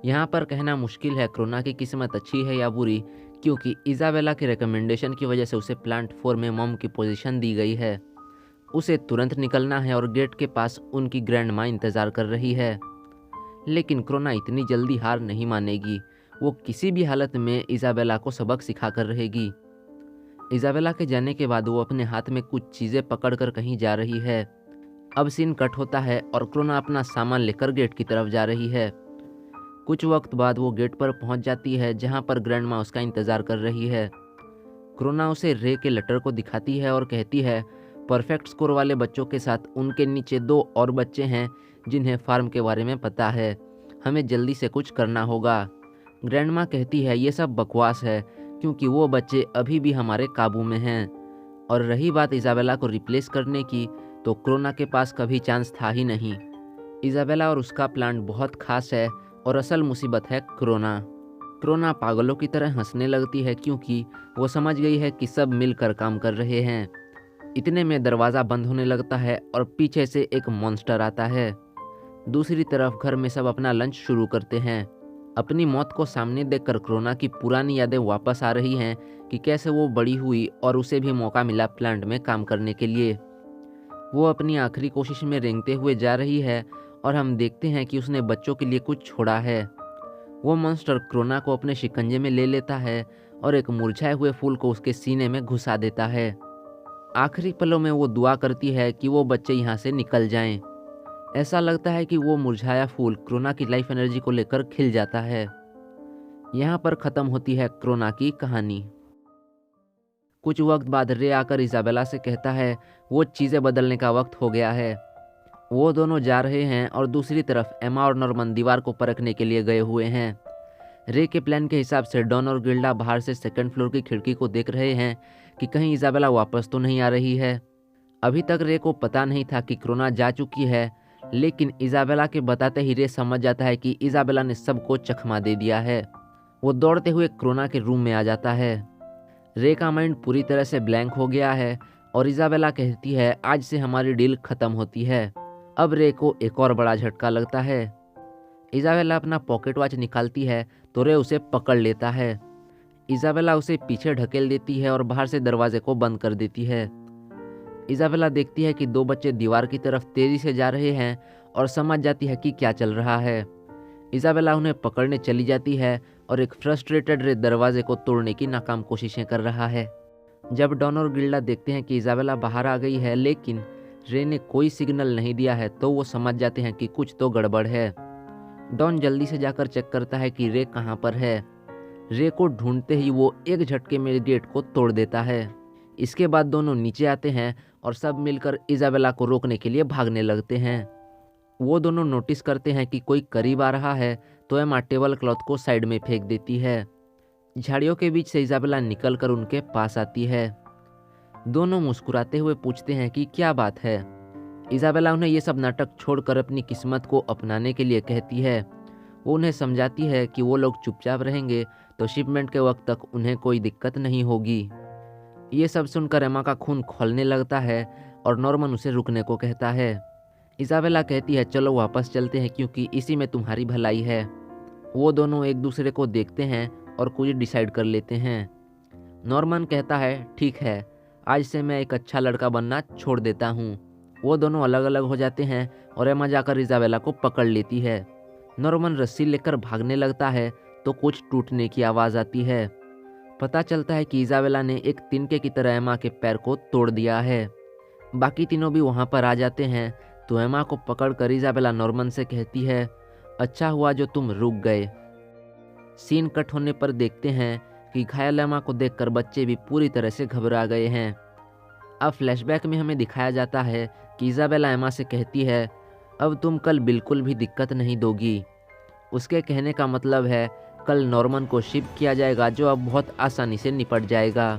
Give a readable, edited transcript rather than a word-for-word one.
यहाँ पर कहना मुश्किल है क्रोना की किस्मत अच्छी है या बुरी, क्योंकि इज़ाबेला के रिकमेंडेशन की वजह से उसे प्लांट 4 में मॉम की पोजीशन दी गई है। उसे तुरंत निकलना है और गेट के पास उनकी ग्रैंड माँ इंतज़ार कर रही है। लेकिन क्रोना इतनी जल्दी हार नहीं मानेगी। वो किसी भी हालत में इज़ाबेला को सबक सिखा कर रहेगी। इज़ाबेला के जाने के बाद वो अपने हाथ में कुछ चीज़ें पकड़कर कहीं जा रही है। अब सीन कट होता है और क्रोना अपना सामान लेकर गेट की तरफ जा रही है। कुछ वक्त बाद वो गेट पर पहुंच जाती है जहां पर ग्रैंड माँ उसका इंतज़ार कर रही है। क्रोना उसे रे के लेटर को दिखाती है और कहती है परफेक्ट स्कोर वाले बच्चों के साथ उनके नीचे 2 और बच्चे हैं जिन्हें फार्म के बारे में पता है। हमें जल्दी से कुछ करना होगा। ग्रैंड माँ कहती है ये सब बकवास है क्योंकि वो बच्चे अभी भी हमारे काबू में हैं। और रही बात इज़ाबेला को रिप्लेस करने की, तो क्रोना के पास कभी चांस था ही नहीं। इज़ाबेला और उसका प्लान बहुत खास है और असल मुसीबत है क्रोना। क्रोना पागलों की तरह हंसने लगती है क्योंकि वो समझ गई है कि सब मिलकर काम कर रहे हैं। इतने में दरवाज़ा बंद होने लगता है और पीछे से एक मॉन्स्टर आता है। दूसरी तरफ घर में सब अपना लंच शुरू करते हैं। अपनी मौत को सामने देखकर क्रोना की पुरानी यादें वापस आ रही हैं कि कैसे वो बड़ी हुई और उसे भी मौका मिला प्लांट में काम करने के लिए। वो अपनी आखिरी कोशिश में रेंगते हुए जा रही है और हम देखते हैं कि उसने बच्चों के लिए कुछ छोड़ा है। वो मॉन्स्टर क्रोना को अपने शिकंजे में ले लेता है और एक मुरझाए हुए फूल को उसके सीने में घुसा देता है। आखिरी पलों में वो दुआ करती है कि वो बच्चे यहाँ से निकल जाएं। ऐसा लगता है कि वो मुरझाया फूल क्रोना की लाइफ एनर्जी को लेकर खिल जाता है। यहाँ पर ख़त्म होती है क्रोना की कहानी। कुछ वक्त बाद रे आकर इज़ाबेला से कहता है वो चीज़ें बदलने का वक्त हो गया है। वो दोनों जा रहे हैं और दूसरी तरफ एमा और नॉर्मन दीवार को परखने के लिए गए हुए हैं। रे के प्लान के हिसाब से डॉन और गिल्डा बाहर से सेकंड फ्लोर की खिड़की को देख रहे हैं कि कहीं इज़ाबेला वापस तो नहीं आ रही है। अभी तक रे को पता नहीं था कि क्रोना जा चुकी है, लेकिन इज़ाबेला के बताते ही रे समझ जाता है कि इज़ाबेला ने सबको चकमा दे दिया है। वो दौड़ते हुए क्रोना के रूम में आ जाता है। रे का माइंड पूरी तरह से ब्लैंक हो गया है और इज़ाबेला कहती है आज से हमारी डील खत्म होती है। अब रे को एक और बड़ा झटका लगता है। इज़ाबेला अपना पॉकेट वॉच निकालती है तो रे उसे पकड़ लेता है। इज़ाबेला उसे पीछे ढकेल देती है और बाहर से दरवाजे को बंद कर देती है। इज़ाबेला देखती है कि 2 बच्चे दीवार की तरफ तेजी से जा रहे हैं और समझ जाती है कि क्या चल रहा है। इज़ाबेला उन्हें पकड़ने चली जाती है और एक फ्रस्ट्रेटेड रे दरवाजे को तोड़ने की नाकाम कोशिशें कर रहा है। जब डॉन और गिल्डा देखते हैं कि इज़ाबेला बाहर आ गई है लेकिन रे ने कोई सिग्नल नहीं दिया है, तो वो समझ जाते हैं कि कुछ तो गड़बड़ है। डॉन जल्दी से जाकर चेक करता है कि रे कहाँ पर है। रे को ढूंढते ही वो एक झटके में गेट को तोड़ देता है। इसके बाद दोनों नीचे आते हैं और सब मिलकर इज़ाबेला को रोकने के लिए भागने लगते हैं। वो दोनों नोटिस करते हैं कि कोई करीब आ रहा है, तो एमा टेबल क्लॉथ को साइड में फेंक देती है। झाड़ियों के बीच से इज़ाबेला निकलकर उनके पास आती है। दोनों मुस्कुराते हुए पूछते हैं कि क्या बात है। इज़ाबेला उन्हें ये सब नाटक छोड़कर अपनी किस्मत को अपनाने के लिए कहती है। वो उन्हें समझाती है कि वो लोग चुपचाप रहेंगे तो शिपमेंट के वक्त तक उन्हें कोई दिक्कत नहीं होगी। ये सब सुनकर एमा का खून खौलने लगता है और नॉर्मन उसे रुकने को कहता है। इज़ाबेला कहती है चलो वापस चलते हैं क्योंकि इसी में तुम्हारी भलाई है। वो दोनों एक दूसरे को देखते हैं और कुछ डिसाइड कर लेते हैं। नॉर्मन कहता है ठीक है, आज से मैं एक अच्छा लड़का बनना छोड़ देता हूँ। वो दोनों अलग अलग हो जाते हैं और एमा जाकर इज़ाबेला को पकड़ लेती है। नॉर्मन रस्सी लेकर भागने लगता है तो कुछ टूटने की आवाज़ आती है। पता चलता है कि इज़ाबेला ने एक तिनके की तरह एमा के पैर को तोड़ दिया है। बाकी तीनों भी वहाँ पर आ जाते हैं तो एमा को पकड़कर इज़ाबेला नॉर्मन से कहती है अच्छा हुआ जो तुम रुक गए। सीन कट होने पर देखते हैं कि घायल एमा को देखकर बच्चे भी पूरी तरह से घबरा गए हैं। अब फ्लैशबैक में हमें दिखाया जाता है कि इज़ाबेला एमा से कहती है अब तुम कल बिल्कुल भी दिक्कत नहीं दोगी। उसके कहने का मतलब है कल नॉर्मन को शिप किया जाएगा जो अब बहुत आसानी से निपट जाएगा।